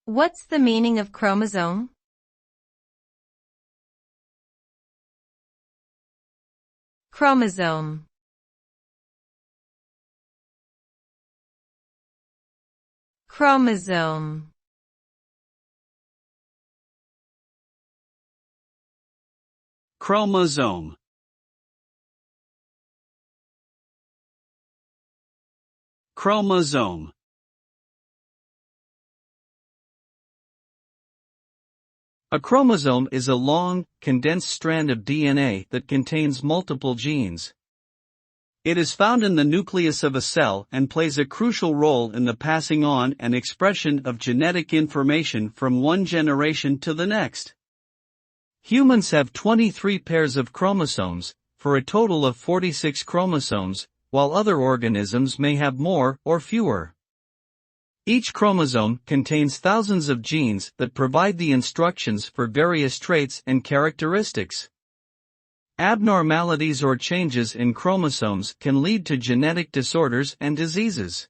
What's the meaning of chromosome? Chromosome. Chromosome. Chromosome. Chromosome. A chromosome is a long, condensed strand of DNA that contains multiple genes. It is found in the nucleus of a cell and plays a crucial role in the passing on and expression of genetic information from one generation to the next. Humans have 23 pairs of chromosomes, for a total of 46 chromosomes, while other organisms may have more or fewer. Each chromosome contains thousands of genes that provide the instructions for various traits and characteristics. Abnormalities or changes in chromosomes can lead to genetic disorders and diseases.